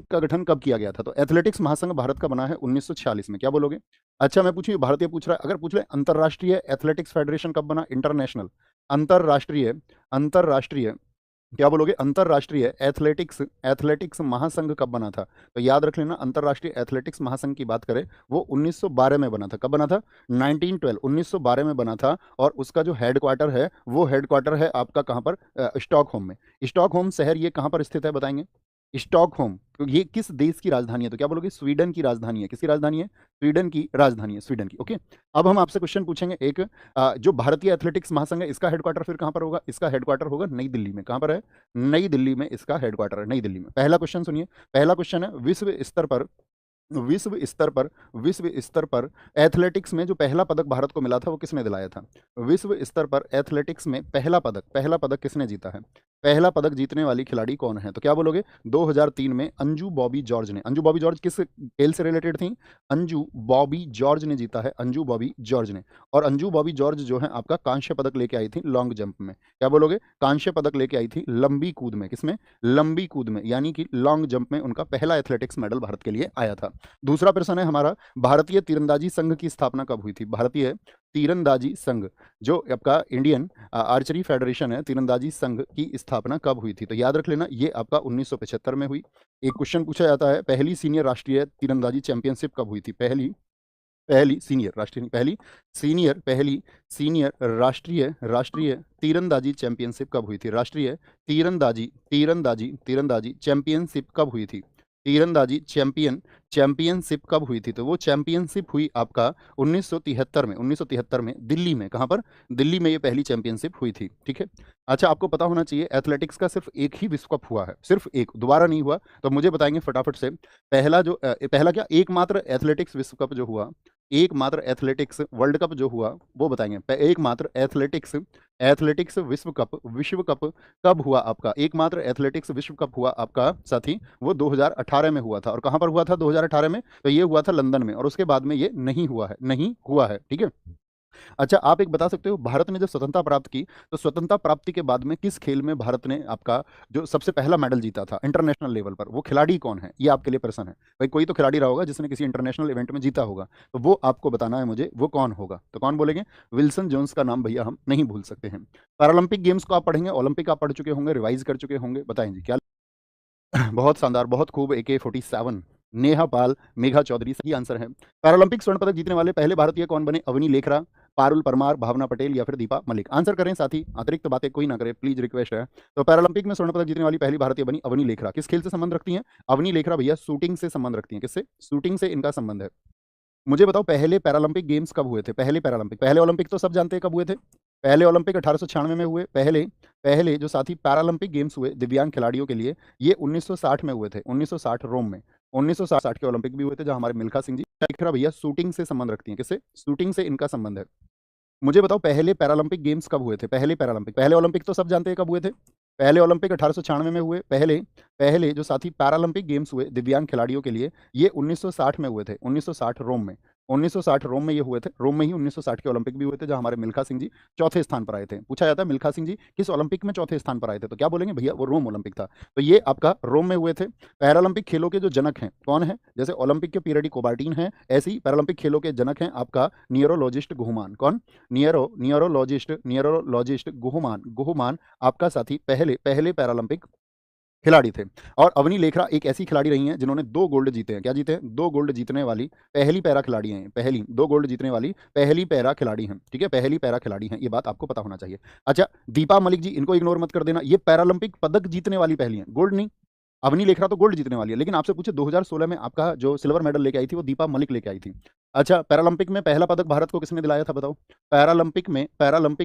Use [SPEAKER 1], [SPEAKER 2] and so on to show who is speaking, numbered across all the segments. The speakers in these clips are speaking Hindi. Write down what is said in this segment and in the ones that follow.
[SPEAKER 1] का गठन कब किया गया था? तो एथलेटिक्स महासंघ भारत का बना है 1946 में। क्या बोलोगे? अच्छा मैं पूछूँ, ये भारतीय पूछ रहा है, अगर पूछ ले अंतरराष्ट्रीय एथलेटिक्स फेडरेशन कब बना? इंटरनेशनल अंतरराष्ट्रीय अंतरराष्ट्रीय क्या बोलोगे? अंतरराष्ट्रीय एथलेटिक्स एथलेटिक्स महासंघ कब बना था? तो याद रख लेना, अंतरराष्ट्रीय एथलेटिक्स महासंघ की बात करें, वो 1912 में बना था। कब बना था? 1912 1912 में बना था। और उसका जो हेडक्वार्टर है, वो हेडक्वार्टर है आपका कहाँ पर? स्टॉकहोम में। स्टॉकहोम शहर ये कहाँ पर स्थित है बताएंगे? स्टॉकहोम। तो ये किस देश की राजधानी है? तो क्या बोलोगे? स्वीडन की राजधानी है। किसकी राजधानी है? स्वीडन की राजधानी है, स्वीडन की। ओके, अब हम आपसे क्वेश्चन पूछेंगे एक, जो भारतीय एथलेटिक्स महासंघ है, इसका हेडक्वार्टर फिर कहाँ पर होगा? इसका हेडक्वार्टर होगा नई दिल्ली में। कहाँ पर है? नई दिल्ली में इसका हेडक्वार्टर है, नई दिल्ली में। पहला क्वेश्चन सुनिए, पहला क्वेश्चन है, विश्व स्तर पर एथलेटिक्स में जो पहला पदक भारत को मिला था, वो किसने दिलाया था? विश्व स्तर पर एथलेटिक्स में पहला पदक किसने जीता है? पहला पदक जीतने वाली खिलाड़ी कौन है? तो क्या बोलोगे? 2003 में अंजू बॉबी जॉर्ज ने। अंजू बॉबी जॉर्ज किस खेल से रिलेटेड थी? अंजू बॉबी जॉर्ज ने जीता है, अंजू बॉबी जॉर्ज ने। और अंजू बॉबी जॉर्ज जो है आपका कांस्य पदक लेके आई थी लॉन्ग जंप में। क्या बोलोगे? कांस्य पदक लेके आई थी लंबी कूद में। किसमें? लंबी कूद में, यानी कि लॉन्ग जंप में उनका पहला एथलेटिक्स मेडल भारत के लिए आया था। दूसरा प्रश्न है हमारा, भारतीय तीरंदाजी संघ की स्थापना कब हुई थी? भारतीय तीरंदाजी संघ, जो आपका इंडियन आर्चरी फेडरेशन है, तीरंदाजी संघ की स्थापना कब हुई थी? तो याद रख लेना, ये आपका 1975 में हुई। एक क्वेश्चन पूछा जाता है, पहली सीनियर राष्ट्रीय तीरंदाजी चैंपियनशिप कब हुई थी? पहली पहली सीनियर राष्ट्रीय नहीं, पहली सीनियर राष्ट्रीय राष्ट्रीय तीरंदाजी चैंपियनशिप कब हुई थी? राष्ट्रीय तीरंदाजी चैंपियनशिप कब हुई थी? तीरंदाजी चैंपियनशिप कब हुई थी? तो वो चैंपियनशिप हुई आपका 1973 में दिल्ली में। कहाँ पर? दिल्ली में ये पहली चैंपियनशिप हुई थी। ठीक है। अच्छा, आपको पता होना चाहिए एथलेटिक्स का सिर्फ एक ही विश्व कप हुआ है, सिर्फ एक, दोबारा नहीं हुआ। तो मुझे बताएंगे फटाफट से, पहला क्या, एकमात्र एथलेटिक्स विश्व कप जो हुआ, एकमात्र एथलेटिक्स वर्ल्ड कप जो हुआ, वो बताएंगे। एकमात्र एथलेटिक्स एथलेटिक्स विश्व कप कब हुआ आपका? एकमात्र एथलेटिक्स विश्व कप हुआ आपका साथी, वो 2018 में हुआ था। और कहां पर हुआ था 2018 में? तो ये हुआ था लंदन में। और उसके बाद में ये नहीं हुआ है। ठीक है। अच्छा, आप एक बता सकते हो, भारत ने जब स्वतंत्रता प्राप्त की, तो स्वतंत्रता प्राप्ति के बाद में किस खेल में भारत ने आपका जो सबसे पहला मेडल जीता था इंटरनेशनल लेवल पर? वो खिलाड़ी कौन है? ये आपके लिए प्रश्न है भाई। कोई तो खिलाड़ी रहा होगा जिसने किसी इंटरनेशनल इवेंट में जीता होगा, तो वो आपको बताना है मुझे, वो कौन होगा। तो कौन बोलेंगे? विल्सन जोन्स का नाम भैया हम नहीं भूल सकते हैं। पैरालंपिक गेम्स को आप पढ़ेंगे, ओलंपिक आप पढ़ चुके होंगे, रिवाइज कर चुके होंगे, बताएं जी क्या? बहुत शानदार, बहुत खूब। AK-47, नेहा पाल, मेघा चौधरी सही आंसर है। पैरालंपिक स्वर्ण पदक जीतने वाले पहले भारतीय कौन बने? अवनी लेखरा, पारुल परमार, भावना पटेल या फिर दीपा मलिक? आंसर करें साथी, अतिरिक्त बातें कोई ना करे प्लीज, रिक्वेस्ट है। तो पैरालंपिक में स्वर्ण पदक जीतने वाली पहली भारतीय बनी अवनी लेखरा। किस खेल से संबंध रखती हैं अवनी लेखरा भैया? शूटिंग से संबंध रखती हैं। किससे? शूटिंग से इनका संबंध है। मुझे बताओ, पहले पैरालंपिक गेम्स कब हुए थे? पहले ओलंपिक तो सब जानते हैं कब हुए थे। पहले ओलंपिक 1896 में हुए। पहले पहले जो साथी पैरालंपिक गेम्स हुए दिव्यांग खिलाड़ियों के लिए, ये 1960 में हुए थे, 1960 रोम में। 1960 के ओलंपिक भी हुए थे, जहां हमारे मिल्खा सिंह जी। लेखरा भैया शूटिंग से संबंध रखती हैं। किससे? शूटिंग से इनका संबंध है। मुझे बताओ, पहले पैरालंपिक गेम्स कब हुए थे? पहले ओलंपिक तो सब जानते हैं कब हुए थे। पहले ओलंपिक 1896 में हुए। पहले पहले जो साथी पैरालंपिक गेम्स हुए दिव्यांग खिलाड़ियों के लिए, ये 1960 में हुए थे, 1960 रोम में। 1960 रोम में ये हुए थे, रोम में ही 1960 के ओलंपिक भी हुए थे, जहां हमारे मिल्खा सिंह जी चौथे स्थान पर आए थे। पूछा जाता है मिल्खा सिंह जी किस ओलंपिक में चौथे स्थान पर आए थे, तो क्या बोलेंगे भैया? वो रोम ओलंपिक था। तो ये आपका रोम में हुए थे। पैरालंपिक खेलों के जो जनक हैं कौन है? जैसे ओलंपिक के पीरियडी कोबार्टिन है, ऐसे ही पैरालंपिक खेलों के जनक हैं आपका नियरोलॉजिस्ट गुहुमान। कौन? नियरोलॉजिस्ट गुहुमान आपका साथी पहले पहले पैरालंपिक खिलाड़ी थे। और अवनी लेखरा एक ऐसी खिलाड़ी रही हैं जिन्होंने 2 गोल्ड जीते हैं। क्या जीते हैं? 2 गोल्ड जीतने वाली पहली पैरा खिलाड़ी हैं, पहली 2 गोल्ड जीतने वाली पहली पैरा खिलाड़ी हैं। ठीक है, पहली पैरा खिलाड़ी हैं, ये बात आपको पता होना चाहिए। अच्छा, दीपा मलिक जी, इनको इग्नोर मत कर देना, ये पैरालंपिक पदक जीतने वाली पहली हैं, गोल्ड नहीं। अवनी लेखरा तो गोल्ड जीतने वाली है, लेकिन आपसे पूछे 2016 में आपका जो सिल्वर मेडल लेके आई थी, वो दीपा मलिक लेके आई थी। अच्छा, पैरालंपिक में पहला पदक भारत को किसने दिलाया था बताओ? पैरालंपिक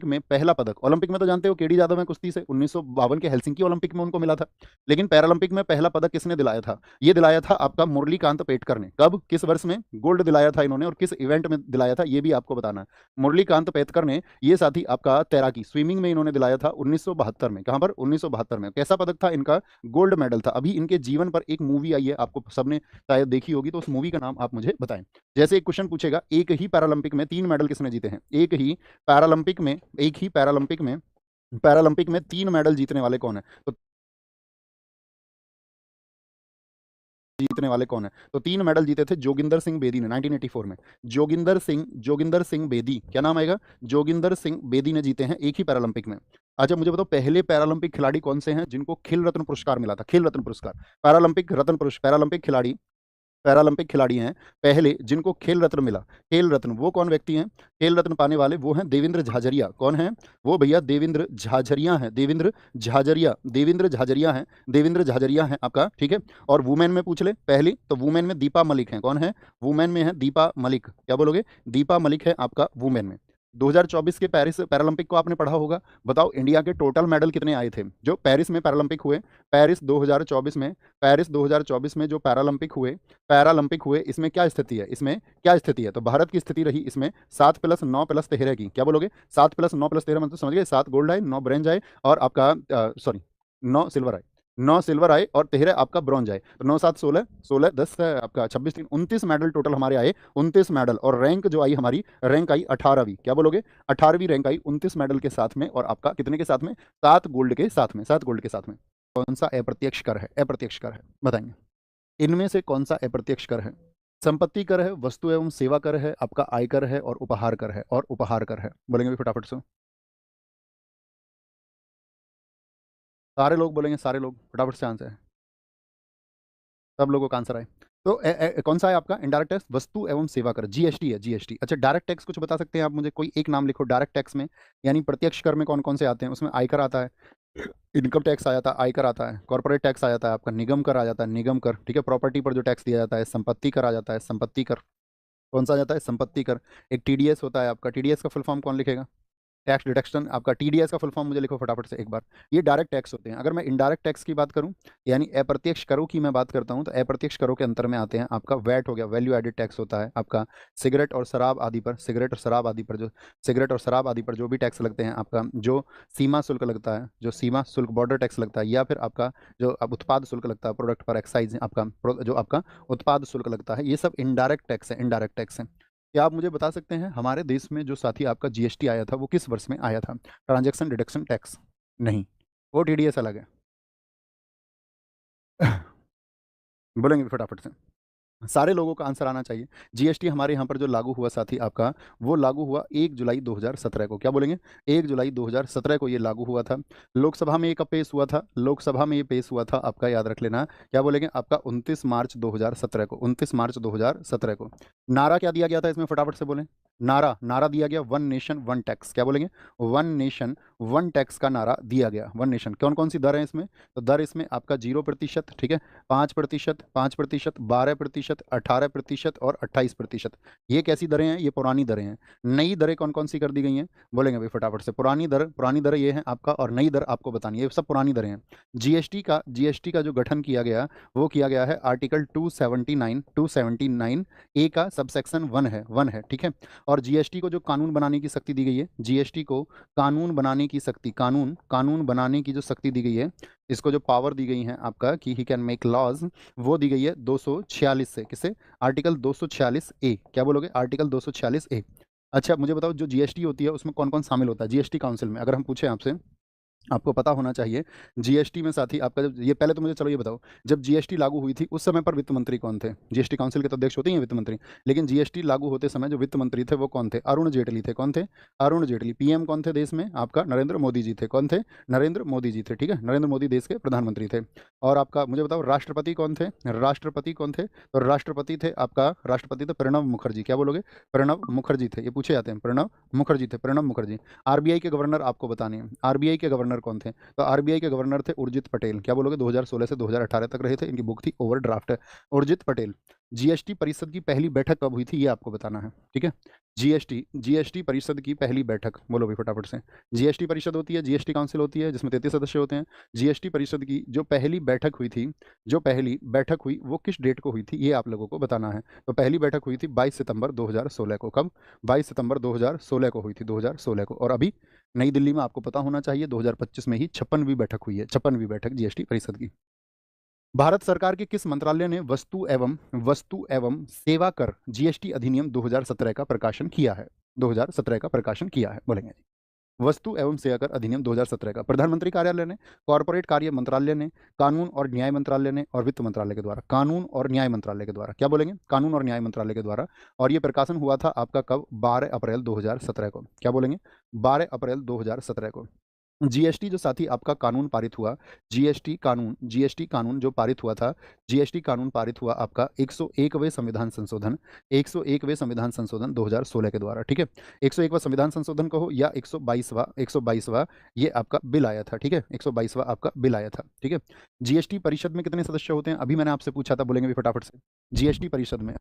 [SPEAKER 1] में पहला पदक, ओलंपिक में तो जानते हो केडी यादव है कुश्ती से, 1952 के हेलसिंकी ओलंपिक में उनको मिला था। लेकिन पैरालंपिक में पहला पदक किसने दिलाया था? ये दिलाया था आपका मुरलीकांत पेटकर ने। कब, किस वर्ष में गोल्ड दिलाया था इन्होंने, और किस इवेंट में दिलाया था, ये भी आपको बताना है। मुरलीकांत पेटकर ने ये साथी आपका तैराकी स्विमिंग में इन्होंने दिलाया था 1972 में। कहां पर? 1972 में। कैसा पदक था इनका? गोल्ड मेडल था। अभी इनके जीवन पर एक मूवी आई है, आपको सबने शायद देखी होगी, तो उस मूवी का नाम आप मुझे बताएं। जैसे एक क्वेश्चन पूछेगा, एक ही पैरालंपिक में 3 मेडल किसने जीते हैं? एक ही पैरालंपिक में 3 मेडल जीतने वाले कौन है? तो जीतने वाले कौन है? तो 3 मेडल जीते थे जोगिंदर सिंह बेदी ने 1984 में। जोगिंदर सिंह बेदी, क्या नाम आएगा? जोगिंदर सिंह बेदी ने जीते हैं एक ही पैरालंपिक में। अच्छा मुझे बताओ पहले पैरालंपिक खिलाड़ी कौन से हैं जिनको खेल रत्न पुरस्कार मिला था? खेल रत्न पुरस्कार, पैरालंपिक खिलाड़ी हैं पहले जिनको खेल रत्न मिला। खेल रत्न वो कौन व्यक्ति हैं? खेल रत्न पाने वाले वो हैं देवेंद्र झाझरिया। कौन है वो भैया? देवेंद्र झाझरिया हैं। देवेंद्र झाझरिया हैं आपका, ठीक है। और वुमेन में पूछ ले पहली, तो वुमेन में दीपा मलिक हैं। कौन है? वुमेन में है दीपा मलिक। क्या बोलोगे? दीपा मलिक है आपका वुमेन में। 2024 के पेरिस पैरालंपिक को आपने पढ़ा होगा। बताओ इंडिया के टोटल मेडल कितने आए थे जो पेरिस में पैरालंपिक हुए? पेरिस 2024 में जो पैरालंपिक हुए इसमें क्या स्थिति है? तो भारत की स्थिति रही इसमें 7+9+13 की। क्या बोलोगे? 7+9+13 मतलब समझ गए? 7 गोल्ड आए, 9 ब्रॉन्ज आए और आपका 9 सिल्वर आए और 13 आपका ब्रॉन्ज आए। तो 9 7 16 16 10 आपका 26 3 29 मेडल टोटल हमारे आए। 29 मेडल और रैंक जो आई हमारी, रैंक आई 18वीं। क्या बोलोगे? 18वीं रैंक आई 29 मेडल के साथ में। और आपका कितने के साथ में? 7 गोल्ड के साथ में। कौन सा अप्रत्यक्ष कर है? बताएंगे इनमें से कौन सा अप्रत्यक्ष कर है? संपत्ति कर है, वस्तु एवं सेवा कर है, आपका आयकर है और उपहार कर है। बोलेंगे भी फटाफट से, सारे लोग बोलेंगे, सारे लोग फटाफट से आंसर है। सब लोगों का आंसर आए तो कौन सा है आपका? इनडायरेक्ट टैक्स, वस्तु एवं सेवा कर, जीएसटी है, जीएसटी। अच्छा डायरेक्ट टैक्स कुछ बता सकते हैं आप मुझे? कोई एक नाम लिखो डायरेक्ट टैक्स में, यानी प्रत्यक्ष कर में कौन कौन से आते हैं? उसमें आयकर आता है, इनकम टैक्स आ जाता है, आयकर आता है, कॉर्पोरेट टैक्स आ जाता है, आपका निगम कर आ जाता है, निगम कर, ठीक है। प्रॉपर्टी पर जो टैक्स दिया जाता है, संपत्ति कर आ जाता है, संपत्ति कर। कौन सा आ जाता है? संपत्ति कर। एक टीडीएस होता है आपका, टीडीएस का फुल फॉर्म कौन लिखेगा? टैक्स डिडक्शन, आपका टीडीएस का फुल फॉर्म मुझे लिखो फटाफट से एक बार। ये डायरेक्ट टैक्स होते हैं। अगर मैं इनडायरेक्ट टैक्स की बात करूं, यानी अप्रत्यक्ष करों की मैं बात करता हूं, तो अप्रत्यक्ष करों के अंतर में आते हैं आपका वैट हो गया, वैल्यू एडेड टैक्स होता है आपका। सिगरेट और शराब आदि पर जो भी टैक्स लगते हैं, आपका जो सीमा शुल्क लगता है, बॉर्डर टैक्स लगता है, या फिर आपका जो अब उत्पाद शुल्क लगता है, प्रोडक्ट पर एक्साइज आपका, जो आपका उत्पाद शुल्क लगता है, ये सब इनडायरेक्ट टैक्स है। क्या आप मुझे बता सकते हैं हमारे देश में जो साथी आपका जीएसटी आया था वो किस वर्ष में आया था? ट्रांजैक्शन डिडक्शन टैक्स नहीं, वो टीडीएस अलग है। बोलेंगे फटाफट से, सारे लोगों का आंसर आना चाहिए। जीएसटी हमारे यहाँ पर जो लागू हुआ साथी आपका, वो लागू हुआ 1 जुलाई 2017 को। क्या बोलेंगे? 1 जुलाई 2017 को ये लागू हुआ था। लोकसभा में ये कब पेश हुआ था? आपका याद रख लेना। क्या बोलेंगे? आपका 29 मार्च 2017 को, 29 मार्च 2017 को। नारा क्या दिया गया था इसमें? फटाफट से बोलें। नारा दिया गया वन नेशन वन टैक्स। क्या बोलेंगे? वन नेशन वन टैक्स का नारा दिया गया। वन नेशन, कौन कौन सी दर है इसमें? तो दर इसमें आपका 0%, ठीक है, 5%, 5%, 12%, 18% और 28%। ये कैसी दरें हैं? ये पुरानी दरें हैं। नई दरें कौन कौन सी कर दी गई हैं? बोलेंगे भाई फटाफट से। पुरानी दर ये है आपका, और नई दर आपको बतानी है। ये सब पुरानी दरें हैं। जीएसटी का जो गठन किया गया, वो किया गया है आर्टिकल 279 ए का सबसेक्शन 1 है, ठीक है। और जीएसटी को जो कानून बनाने की शक्ति दी गई है, जीएसटी को कानून बनाने की शक्ति, कानून बनाने की जो शक्ति दी गई है, इसको जो पावर दी गई है आपका कि ही कैन मेक लॉज, वो दी गई है 246 से। किससे? आर्टिकल 246 ए। क्या बोलोगे? आर्टिकल 246 ए। अच्छा मुझे बताओ जो जीएसटी होती है उसमें कौन कौन शामिल होता है जीएसटी काउंसिल में? अगर हम पूछे आपसे, आपको पता होना चाहिए जीएसटी में साथी आपका, जब ये पहले तो मुझे चलो ये बताओ, जब जीएसटी लागू हुई थी उस समय पर वित्त मंत्री कौन थे? जीएसटी काउंसिल के तो अध्यक्ष होते ही हैं वित्त मंत्री, लेकिन जीएसटी लागू होते समय जो वित्त मंत्री थे वो कौन थे? अरुण जेटली थे। कौन थे? अरुण जेटली। पीएम कौन थे देश में? आपका नरेंद्र मोदी जी थे। कौन थे? नरेंद्र मोदी जी थे, ठीक है। नरेंद्र मोदी देश के प्रधानमंत्री थे। और आपका मुझे बताओ राष्ट्रपति कौन थे? तो राष्ट्रपति थे प्रणब मुखर्जी। क्या बोलोगे? प्रणब मुखर्जी थे। ये पूछे जाते हैं, प्रणब मुखर्जी। आरबीआई के गवर्नर आपको बताने हैं। आरबीआई के गवर्नर कौन थे? तो आरबीआई के गवर्नर थे उर्जित पटेल। क्या बोलोगे? 2016 से 2018 तक रहे थे। इनकी बुक थी ओवरड्राफ्ट। उर्जित पटेल। जीएसटी परिषद की पहली बैठक कब हुई थी ये आपको बताना है, ठीक है। जीएसटी परिषद की पहली बैठक बोलो भी फटाफट से। जीएसटी परिषद होती है, जीएसटी काउंसिल होती है जिसमें 33 सदस्य होते हैं। जीएसटी परिषद की जो पहली बैठक हुई वो किस डेट को हुई थी ये आप लोगों को बताना है। तो पहली बैठक हुई थी 22 सितंबर 2016 को। कब? 22 सितंबर 2016 को हुई थी, 2016 को। और अभी नई दिल्ली में आपको पता होना चाहिए 2025 में ही 56वीं बैठक हुई है, 56वीं बैठक जीएसटी परिषद की। भारत सरकार के किस मंत्रालय ने वस्तु एवं सेवा कर जीएसटी अधिनियम 2017 का प्रकाशन किया है? 2017 का प्रकाशन किया है, बोलेंगे। वस्तु एवं सेवा कर अधिनियम 2017 का। प्रधानमंत्री कार्यालय ने, कॉर्पोरेट कार्य मंत्रालय ने, कानून और न्याय मंत्रालय ने और वित्त मंत्रालय के द्वारा। कानून और न्याय मंत्रालय के द्वारा, क्या बोलेंगे? कानून और न्याय मंत्रालय के द्वारा। और ये प्रकाशन हुआ था आपका कब? 12 अप्रैल 2017 को। क्या बोलेंगे? 12 अप्रैल 2017 को। जीएसटी जो साथी आपका कानून पारित हुआ, जीएसटी कानून जो पारित हुआ था, जीएसटी कानून पारित हुआ आपका 101वें संविधान संशोधन, 101वें संविधान संशोधन 2016 के द्वारा, ठीक है। 101वां संविधान संशोधन कहो या 122वां ये आपका बिल आया था, ठीक है। 122वां आपका बिल आया था, ठीक है। जीएसटी परिषद में कितने सदस्य होते हैं? अभी मैंने आपसे पूछा था, बोलेंगे भी फटाफट से। जीएसटी परिषद में,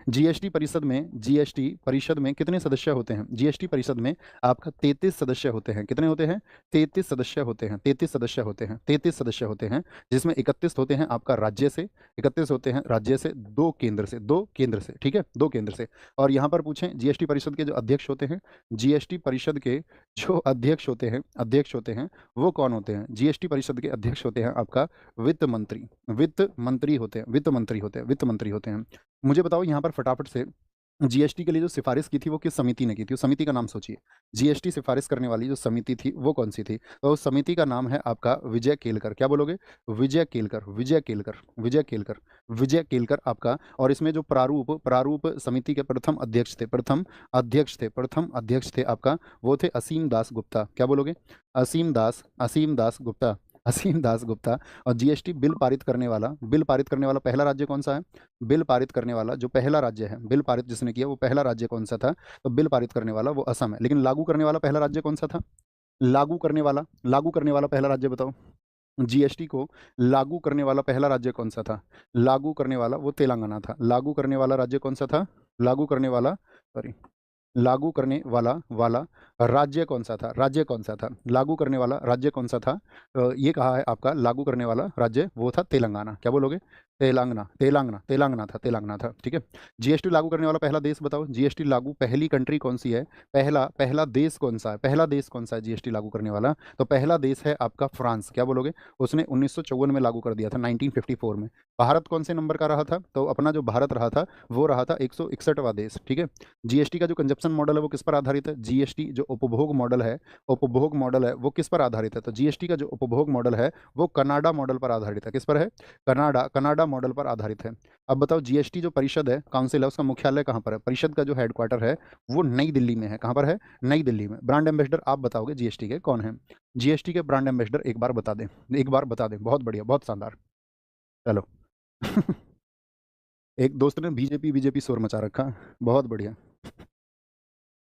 [SPEAKER 1] जीएसटी परिषद में कितने सदस्य होते हैं? जीएसटी परिषद में आपका 33 सदस्य होते हैं। कितने होते हैं? 33 सदस्य होते हैं। 33 सदस्य होते हैं। 33 सदस्य होते हैं, जिसमें 31 होते हैं आपका राज्य से, 31 होते हैं राज्य से, 2 केंद्र से, 2 केंद्र से, ठीक है, 2 केंद्र से। और यहाँ पर पूछें जीएसटी परिषद के जो अध्यक्ष होते हैं, जीएसटी परिषद के जो अध्यक्ष होते हैं वो कौन होते हैं? जीएसटी परिषद के अध्यक्ष होते हैं आपका वित्त मंत्री, वित्त मंत्री होते हैं, वित्त मंत्री होते हैं, वित्त मंत्री होते हैं। मुझे बताओ यहाँ पर फटाफट से, जीएसटी के लिए जो सिफारिश की थी वो किस समिति ने की थी? उस समिति का नाम सोचिए। जीएसटी सिफारिश करने वाली जो समिति थी वो कौन सी थी? तो उस समिति का नाम है आपका विजय केलकर। क्या बोलोगे? विजय केलकर, विजय केलकर, विजय केलकर, विजय केलकर आपका। और इसमें जो प्रारूप समिति के प्रथम अध्यक्ष थे आपका, वो थे असीम दास गुप्ता। क्या बोलोगे? असीम दास गुप्ता, असीम दास गुप्ता। और जीएसटी बिल पारित करने वाला पहला राज्य कौन सा है? बिल पारित करने वाला जो पहला राज्य है, बिल पारित जिसने किया वो पहला राज्य कौन सा था? तो बिल पारित करने वाला वो असम है। लेकिन लागू करने वाला पहला राज्य कौन सा था? लागू करने वाला पहला राज्य बताओ। जीएसटी को लागू करने वाला पहला राज्य कौन सा था? लागू करने वाला वो तेलंगाना था। लागू करने वाला राज्य कौन सा था? लागू करने वाला, सॉरी, लागू करने वाला वाला राज्य कौन सा था? राज्य कौन सा था? लागू करने वाला राज्य कौन सा था? ये कहा है आपका लागू करने वाला राज्य वो था तेलंगाना। क्या बोलोगे? तेलंगाना था, ठीक है। जीएसटी लागू करने वाला पहला देश बताओ। जीएसटी लागू पहली कंट्री कौन सी है? पहला पहला देश कौन सा है? पहला देश कौन सा है जीएसटी लागू करने वाला? तो पहला देश है आपका फ्रांस। क्या बोलोगे? उसने 1954 में लागू कर दिया था, 1954 में। भारत कौन से नंबर का रहा था? तो अपना जो भारत रहा था वो रहा था 161वां देश, ठीक है। जीएसटी का जो कंजप्शन मॉडल है वो किस पर आधारित है? जीएसटी जो उपभोग मॉडल है वो किस पर आधारित है? तो जीएसटी का जो उपभोग मॉडल है वो कनाडा मॉडल पर आधारित है। किस पर है? कनाडा मॉडल पर आधारित है। अब बताओ, जीएसटी जो परिषद है, काउंसिल है, उसका मुख्यालय कहाँ पर है? परिषद का जो हेडक्वार्टर है वो नई दिल्ली में है। कहाँ पर है? नई दिल्ली में। ब्रांड एम्बेसडर आप बताओगे जीएसटी के कौन है? जीएसटी के ब्रांड एम्बेसडर एक बार बता दें, एक बार बता दें। बहुत बढ़िया, बहुत शानदार। चलो। एक दोस्त ने बीजेपी बीजेपी शोर मचा रखा। बहुत बढ़िया।